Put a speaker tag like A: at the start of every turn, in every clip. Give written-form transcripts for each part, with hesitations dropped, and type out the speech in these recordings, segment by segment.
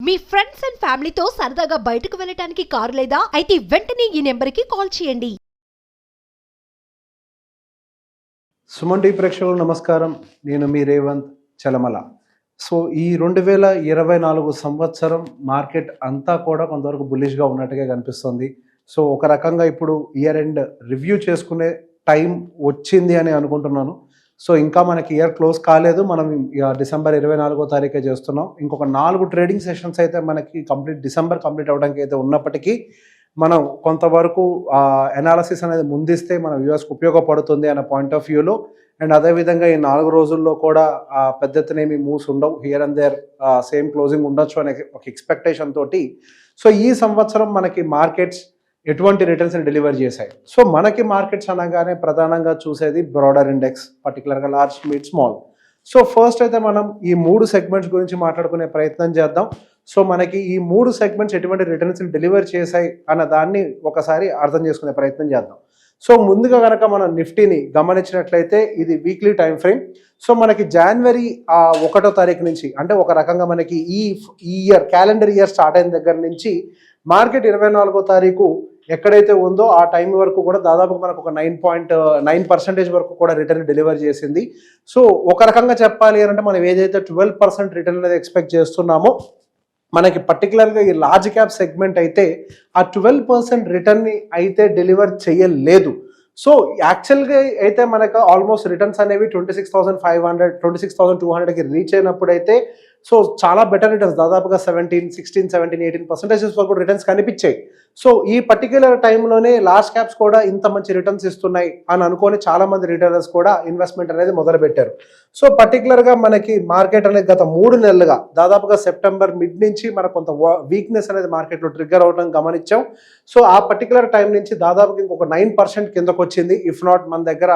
A: Me friends and ఫ్యామిలీతో సరదాగా బయటకు వెళ్ళటానికి కారు లేదా అయితే వెంటనే ఈ నెంబర్కి కాల్ చేయండి.
B: సుమన్ టీవీ ప్రేక్షకులకు నమస్కారం. నేను మీ రేవంత్ చలమల. సో ఈ 2024 సంవత్సరం మార్కెట్ అంతా కూడా కొంతవరకు బుల్లిష్గా ఉన్నట్టుగా కనిపిస్తుంది. సో ఒక రకంగా ఇప్పుడు ఇయర్ ఎండ్ రివ్యూ చేసుకునే టైం వచ్చింది అని అనుకుంటున్నాను. సో ఇంకా మనకి ఇయర్ క్లోజ్ కాలేదు. మనం డిసెంబర్ 24వ తారీఖే చేస్తున్నాం. ఇంకొక 4 ట్రేడింగ్ సెషన్స్ అయితే మనకి డిసెంబర్ కంప్లీట్ అవ్వడానికి అయితే ఉన్నప్పటికీ మనం కొంతవరకు అనాలసిస్ అనేది ముందిస్తే మన వ్యూవర్స్కి ఉపయోగపడుతుంది అనే పాయింట్ ఆఫ్ వ్యూలో, అండ్ అదేవిధంగా ఈ 4 రోజుల్లో కూడా పెద్ద ఎత్తునేమి మూవ్స్ ఉండవు, here and there same closing ఉండొచ్చు అనే ఒక ఎక్స్పెక్టేషన్ తోటి సో ఈ సంవత్సరం మనకి మార్కెట్స్ ఎటువంటి రిటర్న్స్ని డెలివర్ చేశాయి. సో మనకి మార్కెట్స్ అనగానే ప్రధానంగా చూసేది బ్రాడర్ ఇండెక్స్, పర్టికులర్గా large, mid, small. So first అయితే మనం ఈ 3 సెగ్మెంట్స్ గురించి మాట్లాడుకునే ప్రయత్నం చేద్దాం. సో మనకి ఈ 3 సెగ్మెంట్స్ ఎటువంటి రిటర్న్స్ని డెలివర్ చేశాయి అన్న దాన్ని ఒకసారి అర్థం చేసుకునే ప్రయత్నం చేద్దాం. సో ముందుగా కనుక మనం నిఫ్టీని గమనించినట్లయితే ఇది వీక్లీ టైం ఫ్రేమ్. సో మనకి జనవరి 1వ తారీఖు నుంచి, అంటే ఒక రకంగా మనకి ఈ ఇయర్ క్యాలెండర్ ఇయర్ స్టార్ట్ అయిన దగ్గర నుంచి మార్కెట్ 24వ తారీఖు ఎక్కడైతే ఉందో ఆ టైం వరకు కూడా దాదాపు మనకు ఒక 9.9% వరకు కూడా రిటర్న్ డెలివర్ చేసింది. సో ఒక రకంగా చెప్పాలి అంటే మనం ఏదైతే 12% రిటర్న్ అనేది ఎక్స్పెక్ట్ చేస్తున్నామో, మనకి పర్టికులర్గా ఈ లార్జ్ క్యాప్ సెగ్మెంట్ అయితే ఆ 12% రిటర్న్ని అయితే డెలివర్ చేయలేదు. సో యాక్చువల్గా అయితే మనకు ఆల్మోస్ట్ రిటర్న్స్ అనేవి 26,500 26,200కి రీచ్ అయినప్పుడు అయితే సో చాలా బెటర్ రిటర్న్స్, దాదాపుగా 17, 16, 17, 18% వరకు రిటర్న్స్ కనిపించాయి. సో ఈ పర్టిక్యులర్ టైంలోనే లార్జ్ క్యాప్స్ కూడా ఇంత మంచి రిటర్న్స్ ఇస్తున్నాయి అని అనుకొని చాలా మంది రిటైలర్స్ కూడా ఇన్వెస్ట్మెంట్ అనేది మొదలుపెట్టారు. సో పర్టికులర్గా మనకి మార్కెట్ అనేది గత 3 నెలలుగా దాదాపుగా సెప్టెంబర్ మిడ్ నుంచి మనకు కొంత వీక్నెస్ అనేది మార్కెట్లో ట్రిగ్గర్ అవడం గమనించాం. సో ఆ పర్టికులర్ టైం నుంచి దాదాపుగా ఇంకొక 9% కిందకు వచ్చింది. ఇఫ్ నాట్ మన దగ్గర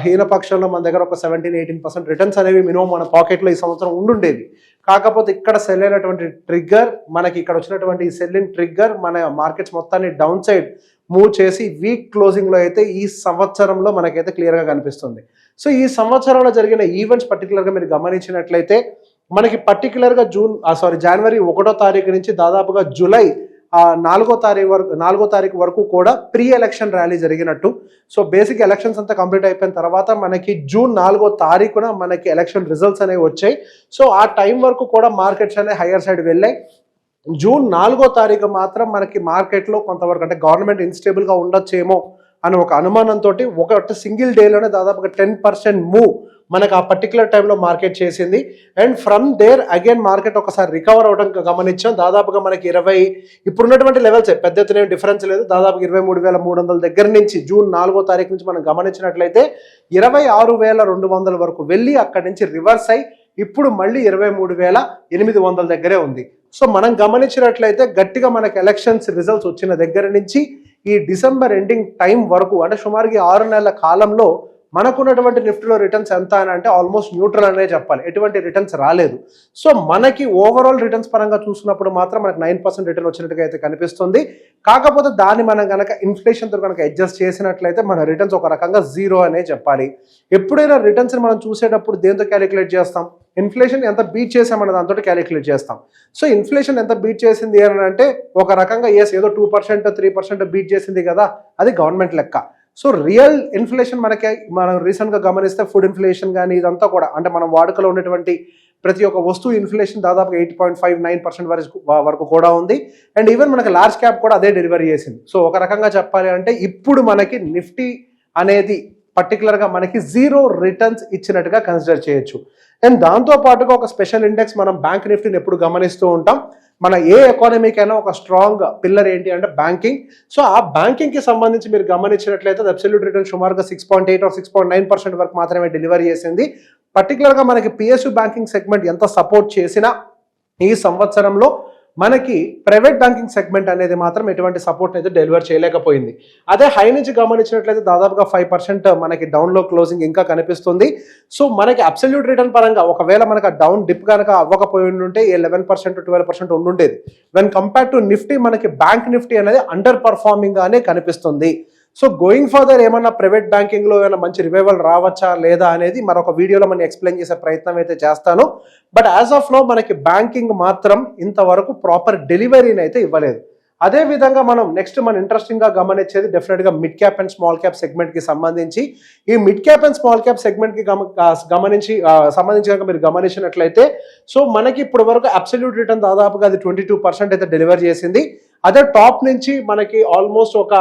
B: హీనపక్షంలో మన దగ్గర ఒక 17-18% రిటర్న్స్ అనేవి మినిమం మన పాకెట్లో ఈ సంవత్సరం ఉండుండేది. కాకపోతే ఇక్కడ సెల్ అయినటువంటి ట్రిగ్గర్, మనకి ఇక్కడ వచ్చినటువంటి ఈ సెల్లింగ్ ట్రిగ్గర్ మన మార్కెట్స్ మొత్తాన్ని డౌన్ సైడ్ మూవ్ చేసి వీక్ క్లోజింగ్లో అయితే ఈ సంవత్సరంలో మనకైతే క్లియర్గా కనిపిస్తుంది. సో ఈ సంవత్సరంలో జరిగిన ఈవెంట్స్ పర్టికులర్గా మీరు గమనించినట్లయితే మనకి పర్టికులర్గా జనవరి 1వ తారీఖు నుంచి దాదాపుగా జూలై 4వ తారీఖు వరకు కూడా ప్రీ ఎలక్షన్ ర్యాలీ జరిగినట్టు. సో బేసిక్ ఎలక్షన్స్ అంతా కంప్లీట్ అయిపోయిన తర్వాత మనకి జూన్ 4వ తారీఖున మనకి ఎలక్షన్ రిజల్ట్స్ అనేవి వచ్చాయి. సో ఆ టైం వరకు కూడా మార్కెట్స్ అనేవి హయ్యర్ సైడ్ వెళ్ళాయి. జూన్ 4వ తారీఖు మాత్రం మనకి మార్కెట్లో కొంతవరకు అంటే గవర్నమెంట్ ఇన్స్టేబుల్గా ఉండొచ్చేమో అని ఒక అనుమానంతో ఒక సింగిల్ డేలోనే దాదాపుగా 10% మూవ్ మనకు ఆ పర్టికులర్ టైంలో మార్కెట్ చేసింది. And from there again market ఒకసారి రికవర్ అవడం గమనించాం. దాదాపుగా మనకి ఇప్పుడున్నటువంటి లెవెల్స్ పెద్ద ఎత్తున డిఫరెన్స్ లేదు, దాదాపు 23,300 దగ్గర నుంచి జూన్ 4వ తారీఖు నుంచి మనం గమనించినట్లయితే 26,200 వరకు వెళ్ళి అక్కడి నుంచి రివర్స్ అయ్యి ఇప్పుడు మళ్ళీ 23,800 దగ్గరే ఉంది. సో మనం గమనించినట్లయితే గట్టిగా మనకి ఎలక్షన్స్ రిజల్ట్స్ వచ్చిన దగ్గర నుంచి ఈ డిసెంబర్ ఎండింగ్ టైం వరకు అంటే సుమారుగా 6 నెలల కాలంలో మనకున్నటువంటి నిఫ్టీలో రిటర్న్స్ ఎంత అని అంటే ఆల్మోస్ట్ న్యూట్రల్ అనే చెప్పాలి, ఎటువంటి రిటర్న్స్ రాలేదు. సో మనకి ఓవరాల్ రిటర్న్స్ పరంగా చూసినప్పుడు మాత్రం మనకి 9% రిటర్న్ వచ్చినట్టుగా అయితే కనిపిస్తుంది. కాకపోతే దాన్ని మనం కనుక ఇన్ఫ్లేషన్తో కనుక అడ్జస్ట్ చేసినట్లయితే మన రిటర్న్స్ ఒక రకంగా 0 అనే చెప్పాలి. ఎప్పుడైనా రిటర్న్స్ని మనం చూసేటప్పుడు దేంతో క్యాలిక్యులేట్ చేస్తాం? ఇన్ఫ్లేషన్ ఎంత బీట్ చేసామన్న దాంతో క్యాలిక్యులేట్ చేస్తాం. సో ఇన్ఫ్లేషన్ ఎంత బీట్ చేసింది అని అంటే ఒక రకంగా ఏదో 2%, 3% బీట్ చేసింది కదా, అది గవర్నమెంట్ లెక్క. సో రియల్ ఇన్ఫ్లేషన్ మనం రీసెంట్గా గమనిస్తే ఫుడ్ ఇన్ఫ్లేషన్ కానీ ఇదంతా కూడా అంటే మనం వాడుకలో ఉన్నటువంటి ప్రతి ఒక్క వస్తువు ఇన్ఫ్లేషన్ దాదాపు 8.59% వరకు కూడా ఉంది. అండ్ ఈవెన్ మనకి లార్జ్ క్యాప్ కూడా అదే డెలివరీ చేసింది. సో ఒక రకంగా చెప్పాలి అంటే ఇప్పుడు మనకి నిఫ్టీ అనేది పర్టికులర్గా మనకి 0 రిటర్న్స్ ఇచ్చినట్టుగా కన్సిడర్ చేయొచ్చు. అండ్ దాంతో పాటుగా ఒక స్పెషల్ ఇండెక్స్ మనం బ్యాంక్ నిఫ్టీని ఎప్పుడు గమనిస్తూ ఉంటాం. మన ఏ ఎకానమీకైనా ఒక స్ట్రాంగ్ పిల్లర్ ఏంటి అంటే బ్యాంకింగ్. సో ఆ బ్యాంకింగ్కి సంబంధించి మీరు గమనించినట్లయితే అబ్సల్యూట్ రిటర్న్ సుమారుగా 6.8 or 6.9% వరకు మాత్రమే డెలివరీ చేసింది. పర్టికులర్గా మనకి పిఎస్యు బ్యాంకింగ్ సెగ్మెంట్ ఎంత సపోర్ట్ చేసినా ఈ సంవత్సరంలో మనకి ప్రైవేట్ బ్యాంకింగ్ సెగ్మెంట్ అనేది మాత్రం ఎటువంటి సపోర్ట్ అయితే డెలివర్ చేయలేకపోయింది. అదే హై నుంచి గమనించినట్లయితే దాదాపుగా 5% మనకి డౌన్లో క్లోజింగ్ ఇంకా కనిపిస్తుంది. సో మనకి అబ్సల్యూట్ రిటర్న్ పరంగా ఒకవేళ మనకు ఆ డౌన్ డిప్ కనుక అవ్వకపోయి ఉంటే 11%, 12% ఉండుండేది. వెన్ కంపేర్ టు నిఫ్టీ మనకి బ్యాంక్ నిఫ్టీ అనేది అండర్ పర్ఫార్మింగ్ గానే కనిపిస్తుంది. సో గోయింగ్ ఫర్దర్ ఏమన్నా ప్రైవేట్ బ్యాంకింగ్లో ఏమైనా మంచి రివైవల్ రావచ్చా లేదా అనేది మరొక వీడియోలో మనం ఎక్స్ప్లెయిన్ చేసే ప్రయత్నం అయితే చేస్తాను. బట్ యాజ్ ఆఫ్ నో మనకి బ్యాంకింగ్ మాత్రం ఇంతవరకు ప్రాపర్ డెలివరీని అయితే ఇవ్వలేదు. అదే విధంగా మనం నెక్స్ట్ మన ఇంట్రెస్టింగ్ గా గమనించేది డెఫినెట్ గా mid cap and small cap segment కి సంబంధించి. ఈ mid cap and small cap segment కి సంబంధించి కనుక మీరు గమనించినట్లయితే సో మనకి ఇప్పటి వరకు అబ్సల్యూట్ రిటర్న్ దాదాపుగా అది 22% అయితే డెలివర్ చేసింది. అదే టాప్ నుంచి మనకి ఆల్మోస్ట్ ఒక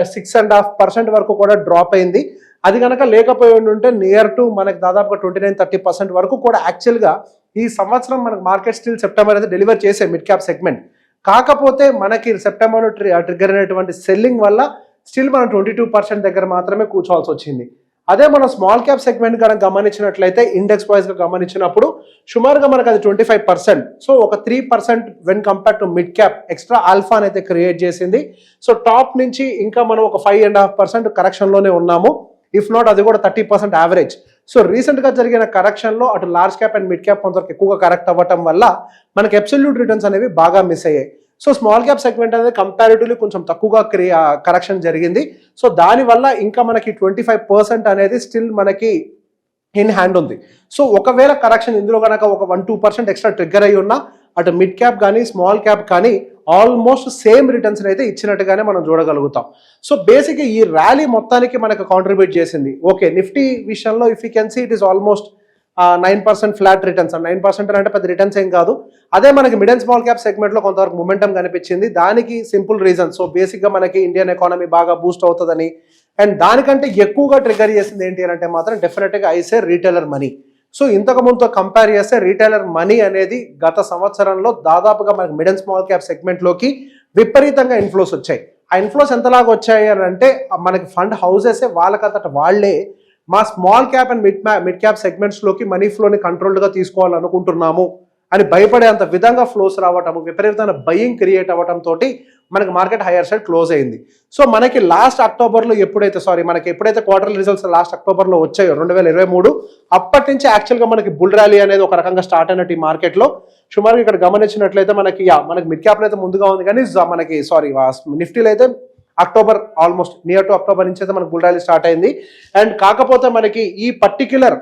B: 6.5% వరకు కూడా డ్రాప్ అయింది. అది కనుక లేకపోయి ఉంటే నియర్ టు మనకి దాదాపుగా 29-30% వరకు కూడా యాక్చువల్గా ఈ సంవత్సరం మనకు మార్కెట్ స్టిల్ సెప్టెంబర్ అయితే డెలివర్ చేసే మిడ్ క్యాప్ సెగ్మెంట్. కాకపోతే మనకి సెప్టెంబర్లో ట్రిగ్గర్ అయినటువంటి సెల్లింగ్ వల్ల స్టిల్ మనం 22% దగ్గర మాత్రమే కూర్చోవాల్సి వచ్చింది. అదే మనం స్మాల్ క్యాప్ సెగ్మెంట్ కనుక గమనించినట్లయితే ఇండెక్స్ వైజ్గా గమనించినప్పుడు సుమారుగా మనకు అది 25%. సో ఒక 3% when compare to mid cap extra alpha అయితే క్రియేట్ చేసింది. సో టాప్ నుంచి ఇంకా మనం ఒక 5.5% కరెక్షన్లోనే ఉన్నాము. ఇఫ్ నాట్ అది కూడా 30% యావరేజ్. సో రీసెంట్గా జరిగిన కరెక్షన్లో అటు large cap and mid cap కొంతవరకు ఎక్కువగా కరెక్ట్ అవ్వటం వల్ల మనకి అబ్సల్యూట్ రిటర్న్స్ అనేవి బాగా మిస్ అయ్యాయి. సో స్మాల్ క్యాప్ సెగ్మెంట్ అనేది కంపారిటివ్లీ కొంచెం తక్కువగా కరెక్షన్ జరిగింది. సో దానివల్ల ఇంకా మనకి 25% అనేది స్టిల్ మనకి ఇన్ హ్యాండ్ ఉంది. సో ఒకవేళ కరెక్షన్ ఇందులో కనుక ఒక 1-2% ఎక్స్ట్రా ట్రిగ్గర్ అయ్యి ఉన్నా అటు మిడ్ క్యాప్ కానీ స్మాల్ క్యాప్ కానీ ఆల్మోస్ట్ సేమ్ రిటర్న్స్ అయితే ఇచ్చినట్టుగానే మనం చూడగలుగుతాం. సో బేసిక్గా ఈ ర్యాలీ మొత్తానికి మనకు కాంట్రిబ్యూట్ చేసింది. ఓకే, నిఫ్టీ విషయంలో if you can see it is almost 9% flat returns. 9% అంటే పెద్ద రిటర్న్స్ ఏం కాదు. అదే మనకి మిడ్ అండ్ స్మాల్ క్యాప్ సెగ్మెంట్లో కొంతవరకు మొమెంటం కనిపించింది. దానికి సింపుల్ రీజన్, సో బేసిక్గా మనకి ఇండియన్ ఎకానమీ బాగా బూస్ట్ అవుతుందని, అండ్ దానికంటే ఎక్కువగా ట్రిగ్గర్ చేసింది ఏంటి అంటే మాత్రం డెఫినెట్గా ఐసే రీటైలర్ మనీ. సో ఇంతకు ముందుతో కంపేర్ చేస్తే రీటైలర్ మనీ అనేది గత సంవత్సరంలో దాదాపుగా మనకి మిడ్ అండ్ స్మాల్ క్యాప్ సెగ్మెంట్లోకి విపరీతంగా ఇన్ఫ్లోస్ వచ్చాయి. ఆ ఇన్ఫ్లోస్ ఎంతలాగా వచ్చాయి అని అంటే మనకి ఫండ్ హౌసెస్ వాళ్ళకంతట వాళ్లే మా small cap and mid cap సెగ్మెంట్స్లోకి మనీ ఫ్లోని కంట్రోల్డ్గా తీసుకోవాలనుకుంటున్నాము అని భయపడేంత విధంగా ఫ్లోస్ రావటము, విపరీతమైన బయింగ్ క్రియేట్ అవ్వటం తోటి మనకి మార్కెట్ హైయర్ సైడ్ క్లోజ్ అయింది. సో మనకి లాస్ట్ అక్టోబర్లో ఎప్పుడైతే క్వార్టర్లీ రిజల్ట్స్ లాస్ట్ అక్టోబర్లో వచ్చాయో 2023 అప్పటి నుంచి యాక్చువల్గా మనకి బుల్ ర్యాలీ అనేది ఒక రకంగా స్టార్ట్ అయినట్టు ఈ మార్కెట్లో. సుమారు ఇక్కడ గమనించినట్లయితే మనకి మిడ్ క్యాప్లో అయితే ముందుగా ఉంది, కానీ మనకి నిఫ్టీలో అయితే October almost near to October నుంచి అయితే మనకి బుల్ ర్యాలీ స్టార్ట్ అయింది. అండ్ కాకపోతే మనకి ఈ పర్టిక్యులర్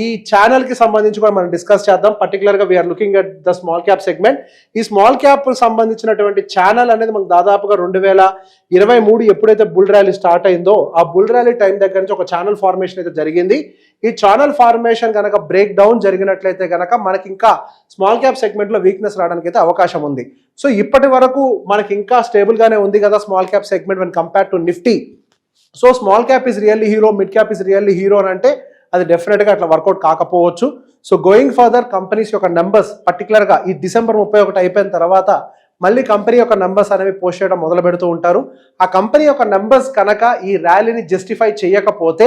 B: ఈ ఛానల్ కి సంబంధించి కూడా మనం డిస్కస్ చేద్దాం. పర్టికులర్ గా we are looking at the small cap segment. ఈ స్మాల్ క్యాప్ సంబంధించినటువంటి ఛానల్ అనేది మనకు దాదాపుగా 2023 ఎప్పుడైతే బుల్ ర్యాలీ స్టార్ట్ అయిందో ఆ బుల్ ర్యాలీ టైం దగ్గర నుంచి ఒక ఛానల్ ఫార్మేషన్ అయితే జరిగింది. ఈ ఛానల్ ఫార్మేషన్ కనుక బ్రేక్ డౌన్ జరిగినట్లయితే కనుక మనకి ఇంకా స్మాల్ క్యాప్ సెగ్మెంట్ లో వీక్నెస్ రావడానికి అయితే అవకాశం ఉంది. సో ఇప్పటి వరకు మనకి ఇంకా స్టేబుల్ గానే ఉంది కదా small cap segment when compare to Nifty. So small cap is really hero, mid cap is really hero అని అంటే అది డెఫినెట్గా అట్లా వర్కౌట్ కాకపోవచ్చు. సో గోయింగ్ ఫర్దర్ కంపెనీస్ యొక్క నెంబర్స్ పర్టికులర్గా ఈ డిసెంబర్ 31 అయిపోయిన తర్వాత మళ్ళీ కంపెనీ యొక్క నెంబర్స్ అనేవి పోస్ట్ చేయడం మొదలు పెడుతూ ఉంటారు. ఆ కంపెనీ యొక్క నెంబర్స్ కనుక ఈ ర్యాలీని జస్టిఫై చేయకపోతే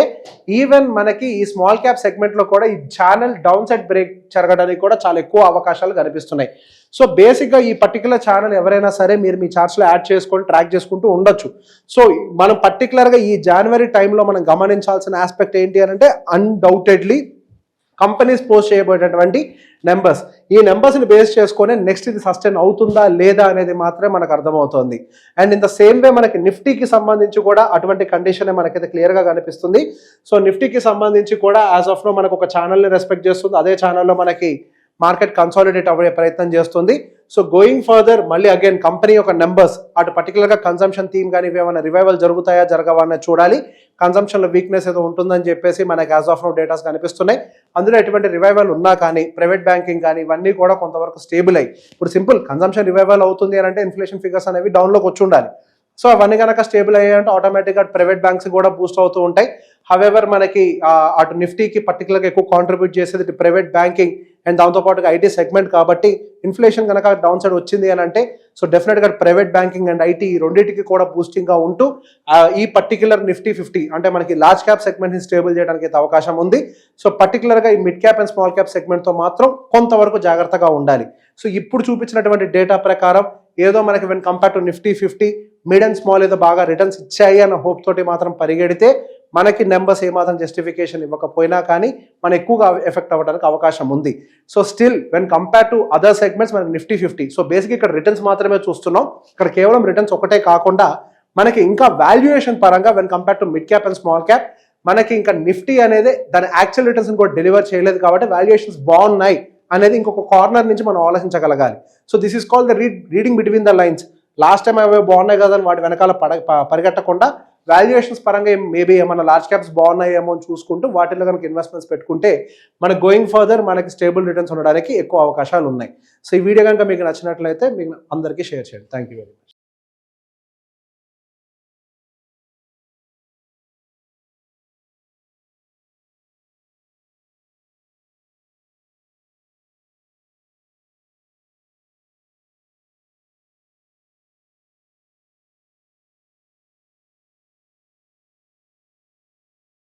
B: ఈవెన్ మనకి ఈ స్మాల్ క్యాప్ సెగ్మెంట్లో కూడా ఈ ఛానల్ డౌన్ సైడ్ బ్రేక్ జరగడానికి కూడా చాలా ఎక్కువ అవకాశాలు కనిపిస్తున్నాయి. సో బేసిక్గా ఈ పర్టికులర్ ఛానల్ ఎవరైనా సరే మీరు మీ చార్ట్స్లో యాడ్ చేసుకొని ట్రాక్ చేసుకుంటూ ఉండొచ్చు. సో మనం పర్టికులర్గా ఈ జనవరి టైంలో మనం గమనించాల్సిన ఆస్పెక్ట్ ఏంటి అని అంటే అన్డౌటెడ్లీ కంపెనీస్ పోస్ట్ చేయబోయేటటువంటి నెంబర్స్, ఈ నెంబర్స్ని బేస్ చేసుకొని నెక్స్ట్ ఇది సస్టైన్ అవుతుందా లేదా అనేది మాత్రమే మనకు అర్థమవుతుంది. And in the same way మనకి నిఫ్టీకి సంబంధించి కూడా అటువంటి కండిషన్ మనకైతే క్లియర్గా కనిపిస్తుంది. సో నిఫ్టీకి సంబంధించి కూడా యాజ్ ఆఫ్ నో మనకు ఒక ఛానల్ని రెస్పెక్ట్ చేస్తుంది, అదే ఛానల్లో మనకి మార్కెట్ కన్సాలిడేట్ అవ్వే ప్రయత్నం చేస్తుంది. సో గోయింగ్ ఫర్దర్ మళ్ళీ అగైన్ కంపెనీ యొక్క నెంబర్స్ అటు పర్టికులర్గా కన్సంప్షన్ థీమ్ కానీ ఏమైనా రివైవల్ జరుగుతాయా జరగవా అనేది చూడాలి. కన్సంప్షన్లో వీక్నెస్ ఏదో ఉంటుందని చెప్పేసి మనకి యాజ్ ఆఫ్ నో డేటాస్ కనిపిస్తున్నాయి. అందులో ఎటువంటి రివైవల్ ఉన్నా కానీ ప్రైవేట్ బ్యాంకింగ్ కానీ ఇవన్నీ కూడా కొంతవరకు స్టేబుల్ అయ్యి ఇప్పుడు సింపుల్ కన్సంప్షన్ రివైవల్ అవుతుంది అని అంటే ఇన్ఫ్లేషన్ ఫిగర్స్ అనేవి డౌన్లోకి వచ్చి ఉండాలి. సో అవన్నీ కనుక స్టేబుల్ అయ్యాయంటే ఆటోమేటిక్గా ప్రైవేట్ బ్యాంక్స్ కూడా బూస్ట్ అవుతూ ఉంటాయి. హవెవర్ మనకి అటు నిఫ్టీకి పర్టికులర్గా ఎక్కువ కాంట్రిబ్యూట్ చేసేది ఇటు ప్రైవేట్ బ్యాంకింగ్ అండ్ దాంతోపాటుగా ఐటీ సెగ్మెంట్ కాబట్టి ఇన్ఫ్లేషన్ కనుక డౌన్ సైడ్ వచ్చింది అని అంటే సో డెఫినెట్గా ప్రైవేట్ బ్యాంకింగ్ అండ్ ఐటీ రెండింటికి కూడా బూస్టింగ్గా ఉంటూ ఈ పర్టికులర్ నిఫ్టీ 50 అంటే మనకి లార్జ్ క్యాప్ సెగ్మెంట్ని స్టేబుల్ చేయడానికి అయితే అవకాశం ఉంది. సో పర్టికులర్గా ఈ mid cap and small cap సెగ్మెంట్తో మాత్రం కొంతవరకు జాగ్రత్తగా ఉండాలి. సో ఇప్పుడు చూపించినటువంటి డేటా ప్రకారం ఏదో మనకి when compare to Nifty 50 mid and small ఏదో బాగా రిటర్న్స్ ఇచ్చాయి అన్న హోప్ తోటి మాత్రం పరిగెడితే మనకి నెంబర్స్ ఏమాత్రం జస్టిఫికేషన్ ఇవ్వకపోయినా కానీ మన ఎక్కువగా ఎఫెక్ట్ అవ్వడానికి అవకాశం ఉంది. So still when compare to other segments మనకి నిఫ్టీ 50 సో బేసిక్ ఇక్కడ రిటర్న్స్ మాత్రమే చూస్తున్నాం. ఇక్కడ కేవలం రిటర్న్స్ ఒకటే కాకుండా మనకి ఇంకా వాల్యుయేషన్ పరంగా when compare to mid cap and small cap మనకి ఇంకా నిఫ్టీ అనేది దాని యాక్చువల్ రిటర్న్స్ కూడా డెలివర్ చేయలేదు కాబట్టి వాల్యుయేషన్స్ బాగున్నాయి అనేది ఇంకొక కార్నర్ నుంచి మనం ఆలోచించగలగాలి. So this is called the reading between the lines. Last time అవి బాగున్నాయి కదా అని వాటి వెనకాల పరిగెట్టకుండా వాల్యుయేషన్స్ పరంగా మేబీ ఏమన్నా లార్జ్ క్యాప్స్ బాగున్నాయేమో అని చూసుకుంటూ వాటిలో కనుక ఇన్వెస్ట్మెంట్స్ పెట్టుకుంటే మనకి గోయింగ్ ఫర్దర్ మనకి స్టేబుల్ రిటర్న్స్ ఉండడానికి ఎక్కువ అవకాశాలు ఉన్నాయి. సో ఈ వీడియో కనుక మీకు నచ్చినట్లయితే మీకు అందరికీ షేర్ చేయండి. Thank you very much.